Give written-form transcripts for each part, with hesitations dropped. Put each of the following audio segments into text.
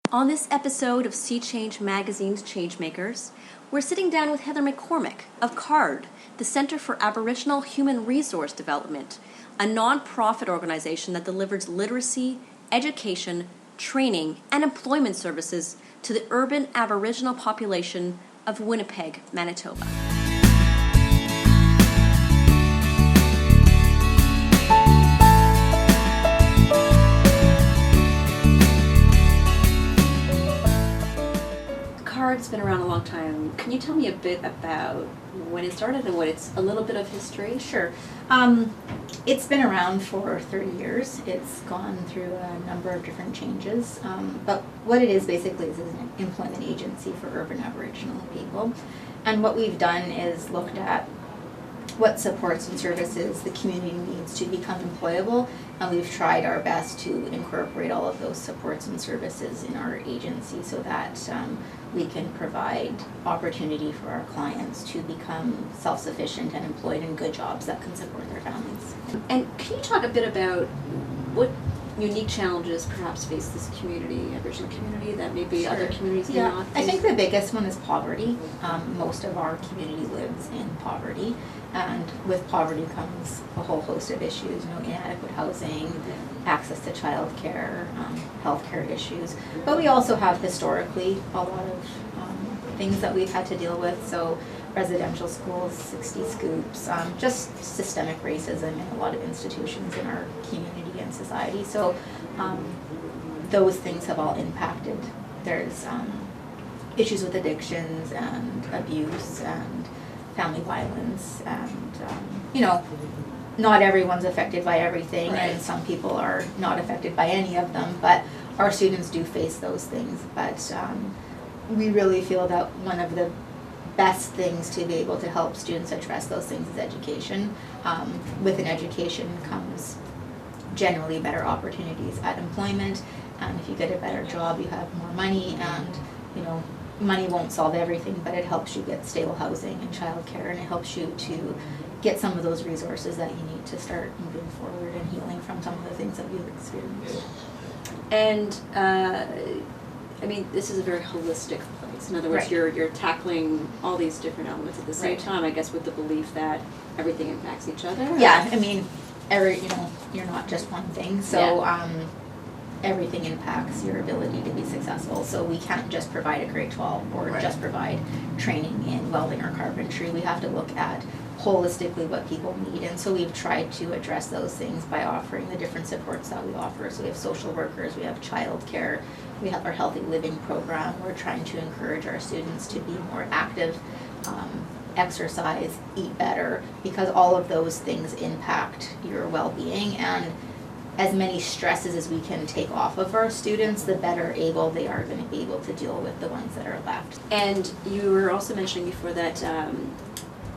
On this episode of Sea Change Magazine's Changemakers, we're sitting down with Heather McCormick of CARD, the Center for Aboriginal Human Resource Development, a non-profit organization that delivers literacy, education, training, and employment services to the urban Aboriginal population of Winnipeg, Manitoba. CARD's been around a long time. Can you tell me a bit about when it started and what it's a little bit of history? Sure. It's been around for 30 years. It's gone through a number of different changes. But what it is basically is an employment agency for urban Aboriginal people. And what we've done is looked at what supports and services the community needs to become employable, and we've tried our best to incorporate all of those supports and services in our agency so that we can provide opportunity for our clients to become self-sufficient and employed in good jobs that can support their families. And can you talk a bit about what unique challenges perhaps face this community, Aboriginal community, that maybe Sure. other communities may not face? I think the biggest one is poverty. Most of our community lives in poverty, and with poverty comes a whole host of issues, inadequate housing, access to childcare, healthcare issues. But we also have historically a lot of things that we've had to deal with. So residential schools, 60 scoops, just systemic racism in a lot of institutions in our community and society. So those things have all impacted. There's issues with addictions and abuse and family violence, and not everyone's affected by everything, right. And some people are not affected by any of them, but our students do face those things. But we really feel that one of the best things to be able to help students address those things is education. With an education comes generally better opportunities at employment, and if you get a better job, you have more money, and money won't solve everything, but it helps you get stable housing and childcare, and it helps you to get some of those resources that you need to start moving forward and healing from some of the things that you've experienced. And this is a very holistic place. In other words, Right. you're tackling all these different elements at the same Right. time, I guess, with the belief that everything impacts each other. Yeah, you're not just one thing, so everything impacts your ability to be successful. So we can't just provide a grade 12 or Right. just provide training in welding or carpentry. We have to look at holistically what people need, and so we've tried to address those things by offering the different supports that we offer. So we have social workers, we have childcare, we have our healthy living program. We're trying to encourage our students to be more active, exercise, eat better, because all of those things impact your well-being, and as many stresses as we can take off of our students, the better able they are going to be able to deal with the ones that are left. And you were also mentioning before that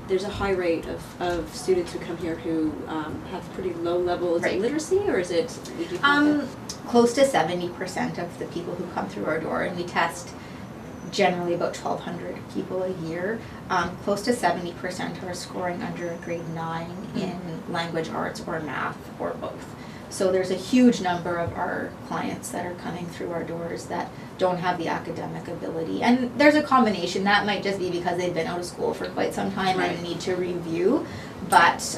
there's a high rate of students who come here who have pretty low levels Right. of literacy, or is it? Would you Close to 70% of the people who come through our door, and we test generally about 1,200 people a year, close to 70% are scoring under a grade 9 in language arts or math or both. So there's a huge number of our clients that are coming through our doors that don't have the academic ability. And there's a combination. That might just be because they've been out of school for quite some time Right. and need to review, but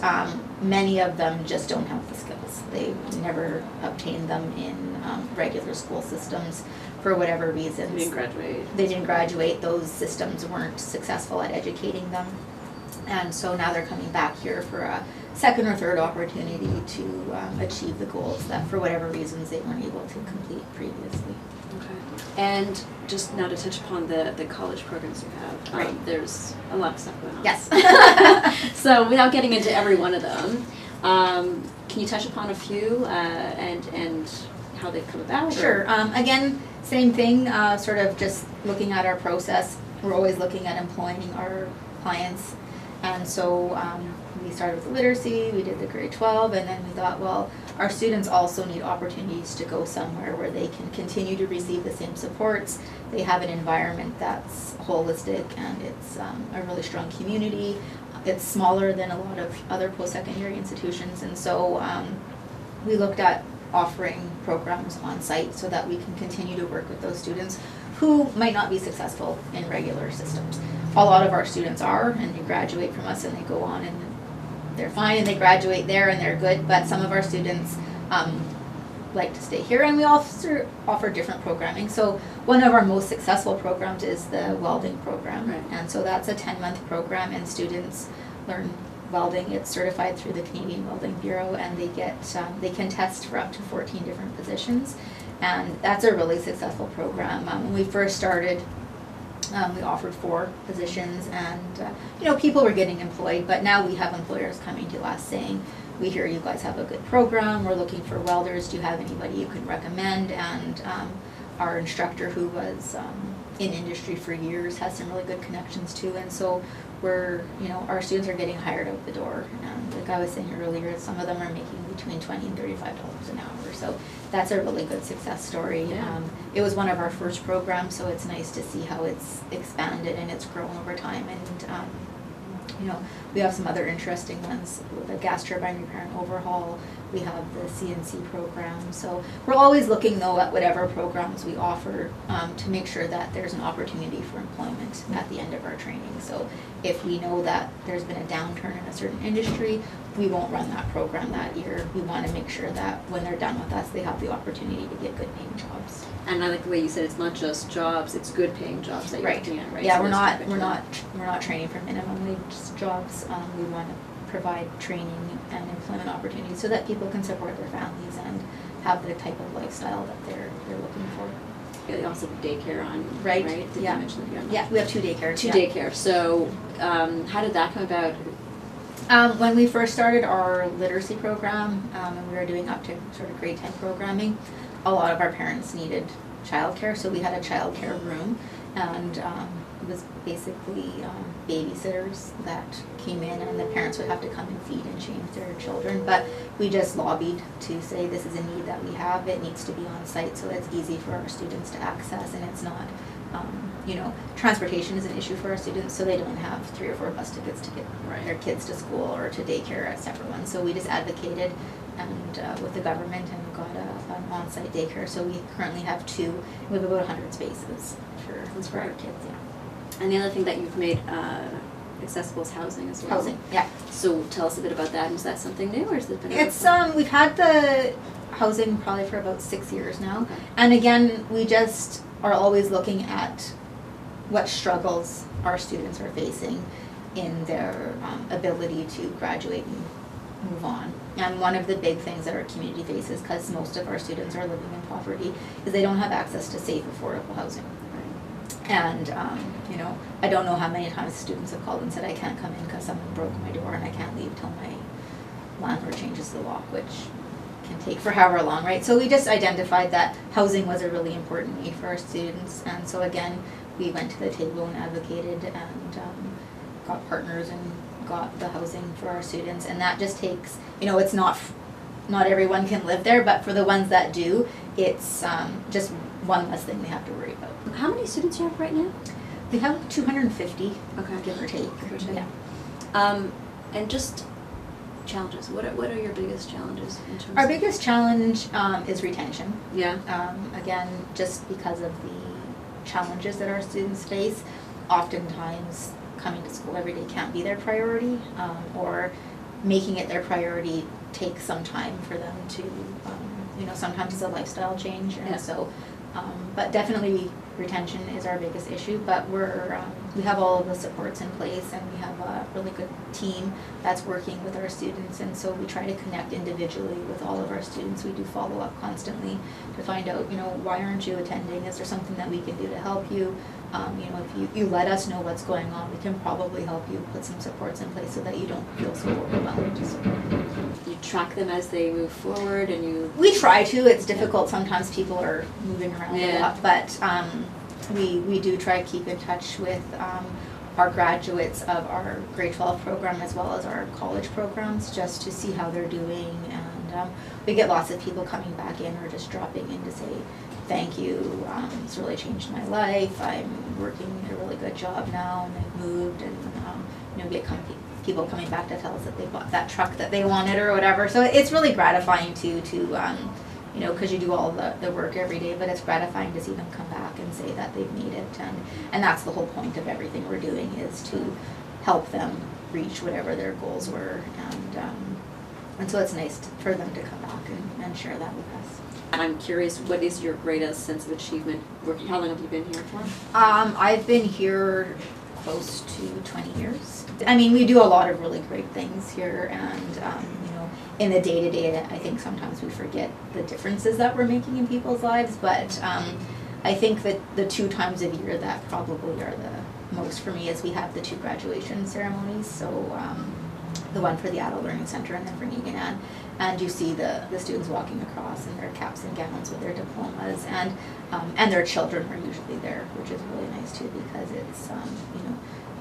many of them just don't have the skills. They've never obtained them in regular school systems for whatever reasons. They didn't graduate. They didn't graduate. Those systems weren't successful at educating them. And so now they're coming back here for a second or third opportunity to achieve the goals that for whatever reasons they weren't able to complete previously. Okay. And just now to touch upon the college programs you have, Right. there's a lot of stuff going on. Yes. So without getting into every one of them, can you touch upon a few and how they've come about? Sure. Again, same thing, sort of just looking at our process. We're always looking at employing our clients. And so we started with literacy, we did the grade 12, and then we thought, well, our students also need opportunities to go somewhere where they can continue to receive the same supports. They have an environment that's holistic, and it's a really strong community. It's smaller than a lot of other post-secondary institutions, and so we looked at offering programs on site so that we can continue to work with those students who might not be successful in regular systems. A lot of our students are, and they graduate from us and they go on and they're fine and they graduate there and they're good, but some of our students like to stay here, and we also offer different programming. So one of our most successful programs is the welding program, right. And so that's a 10-month program, and students learn welding. It's certified through the Canadian Welding Bureau, and they get they can test for up to 14 different positions, and that's a really successful program. When we first started, we offered 4 positions, and people were getting employed, but now we have employers coming to us saying, we hear you guys have a good program, we're looking for welders, do you have anybody you could recommend? And our instructor, who was in industry for years, has some really good connections too, and so our students are getting hired out the door. And like I was saying earlier, some of them are making between $20 and $35 an hour, so that's a really good success story. Yeah. It was one of our first programs, so it's nice to see how it's expanded and it's grown over time. And we have some other interesting ones, the gas turbine repair and overhaul. We have the CNC program. So we're always looking, though, at whatever programs we offer to make sure that there's an opportunity for employment at the end of our training. So if we know that there's been a downturn in a certain industry, we won't run that program that year. We want to make sure that when they're done with us, they have the opportunity to get good paying jobs. And I like the way you said it's not just jobs; it's good paying jobs that you're looking at, right? Yeah, So we're not training for minimum wage jobs. We want to provide training and employment opportunities so that people can support their families and have the type of lifestyle that they're looking for. Yeah, they also have daycare on, right? Did you mention that? Yeah, we have 2 daycares. 2 daycare. So, how did that come about? When we first started our literacy program, and we were doing up to sort of grade 10 programming, a lot of our parents needed childcare, so we had a childcare room, and it was basically babysitters that came in, and the parents would have to come and feed and change their children. But we just lobbied to say this is a need that we have. It needs to be on site so it's easy for our students to access, and it's not, transportation is an issue for our students, so they don't have 3 or 4 bus tickets to get their kids to school or to daycare at separate ones. So we just advocated and with the government and got an on-site daycare. So we currently have 2. We have about 100 spaces for our kids. Yeah. And the other thing that you've made accessible is housing as well. Housing, yeah. So tell us a bit about that. Is that something new, or has it been? It's we've had the housing probably for about 6 years now, okay. And again, we just are always looking at what struggles our students are facing in their ability to graduate and move on. And one of the big things that our community faces, because most of our students are living in poverty, is they don't have access to safe, affordable housing. And, I don't know how many times students have called and said, I can't come in because someone broke my door and I can't leave till my landlord changes the lock, which can take for however long, right? So we just identified that housing was a really important need for our students. And so again, we went to the table and advocated and got partners and got the housing for our students. And that just takes, it's not everyone can live there, but for the ones that do, it's just one less thing they have to worry about. How many students do you have right now? We have 250, okay, give or take. Yeah. And just challenges. What are your biggest challenges in terms Our of biggest challenge is retention. Yeah. Again, just because of the challenges that our students face, oftentimes coming to school every day can't be their priority, or making it their priority takes some time for them to, sometimes it's a lifestyle change, and so, but definitely retention is our biggest issue, but we have all of the supports in place, and we have a really good team that's working with our students, and so we try to connect individually with all of our students. We do follow up constantly to find out, why aren't you attending? Is there something that we can do to help you? If you let us know what's going on, we can probably help you put some supports in place so that you don't feel so overwhelmed. You track them as they move forward, and we try to. It's difficult. Sometimes people are moving around a lot, but we do try to keep in touch with our graduates of our grade 12 program as well as our college programs, just to see how they're doing. And we get lots of people coming back in or just dropping in to say, thank you, it's really changed my life, I'm working a really good job now, and I've moved, and we get people coming back to tell us that they bought that truck that they wanted or whatever. So it's really gratifying to because you do all the work every day, but it's gratifying to see them come back and say that they've made it, and that's the whole point of everything we're doing, is to help them reach whatever their goals were, and so it's nice for them to come back and share that with us. And I'm curious, what is your greatest sense of achievement? How long have you been here for? I've been here close to 20 years. I mean, we do a lot of really great things here, and in the day-to-day, I think sometimes we forget the differences that we're making in people's lives, but I think that the 2 times a year that probably are the most for me is we have the 2 graduation ceremonies, so the one for the Adult Learning Center and then for Negan, and you see the students walking across in their caps and gowns with their diplomas, and their children are usually there, which is really nice too, because it's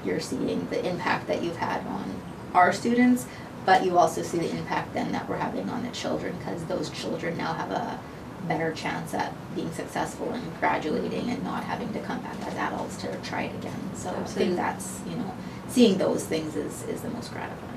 you're seeing the impact that you've had on our students, but you also see the impact then that we're having on the children, because those children now have a better chance at being successful and graduating and not having to come back as adults to try it again. So absolutely. I think that's, seeing those things is the most gratifying.